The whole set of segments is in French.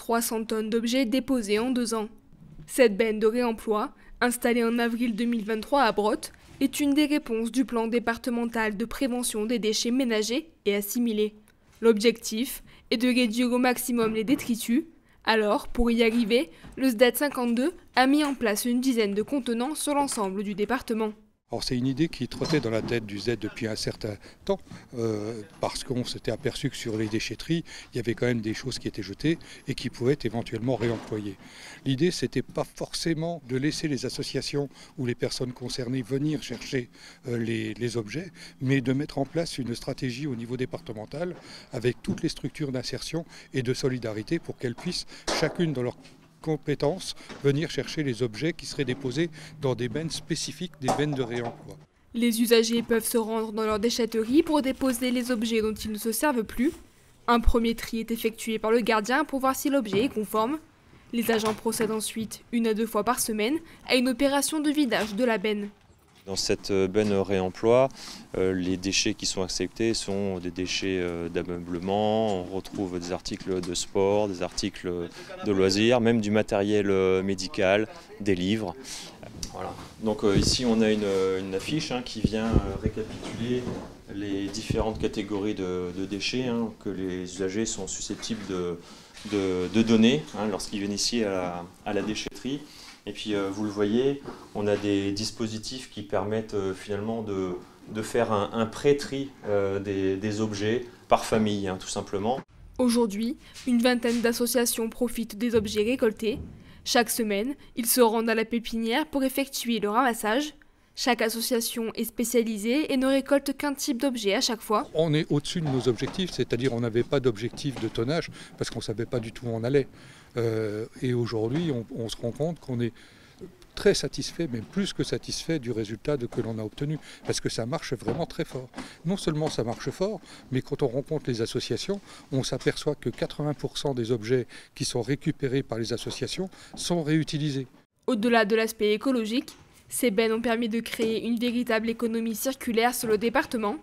300 tonnes d'objets déposés en 2 ans. Cette benne de réemploi, installée en avril 2023 à Brottes, est une des réponses du plan départemental de prévention des déchets ménagers et assimilés. L'objectif est de réduire au maximum les détritus. Alors, pour y arriver, le SDAT 52 a mis en place une dizaine de contenants sur l'ensemble du département. Alors c'est une idée qui trottait dans la tête du Z depuis un certain temps, parce qu'on s'était aperçu que sur les déchetteries, il y avait quand même des choses qui étaient jetées et qui pouvaient être éventuellement réemployées. L'idée, c'était pas forcément de laisser les associations ou les personnes concernées venir chercher les objets, mais de mettre en place une stratégie au niveau départemental avec toutes les structures d'insertion et de solidarité pour qu'elles puissent, chacune dans leur compétences, venir chercher les objets qui seraient déposés dans des bennes spécifiques, des bennes de réemploi. Les usagers peuvent se rendre dans leur déchetterie pour déposer les objets dont ils ne se servent plus. Un premier tri est effectué par le gardien pour voir si l'objet est conforme. Les agents procèdent ensuite, 1 à 2 fois par semaine, à une opération de vidage de la benne. Dans cette benne réemploi, les déchets qui sont acceptés sont des déchets d'ameublement. On retrouve des articles de sport, des articles de loisirs, même du matériel médical, des livres. Voilà. Donc ici on a une affiche qui vient récapituler les différentes catégories de déchets que les usagers sont susceptibles de donner lorsqu'ils viennent ici à la déchetterie. Et puis vous le voyez, on a des dispositifs qui permettent finalement de faire un pré-tri des objets par famille, tout simplement. Aujourd'hui, une vingtaine d'associations profitent des objets récoltés. Chaque semaine, ils se rendent à la pépinière pour effectuer le ramassage. Chaque association est spécialisée et ne récolte qu'un type d'objet à chaque fois. On est au-dessus de nos objectifs, c'est-à-dire on n'avait pas d'objectif de tonnage parce qu'on ne savait pas du tout où on allait. Et aujourd'hui, on se rend compte qu'on est très satisfait, même plus que satisfait du résultat que l'on a obtenu, parce que ça marche vraiment très fort. Non seulement ça marche fort, mais quand on rencontre les associations, on s'aperçoit que 80% des objets qui sont récupérés par les associations sont réutilisés. Au-delà de l'aspect écologique, ces bennes ont permis de créer une véritable économie circulaire sur le département.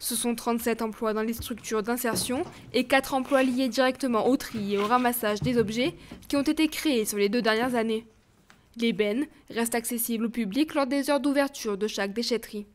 Ce sont 37 emplois dans les structures d'insertion et 4 emplois liés directement au tri et au ramassage des objets qui ont été créés sur les 2 dernières années. Les bennes restent accessibles au public lors des heures d'ouverture de chaque déchetterie.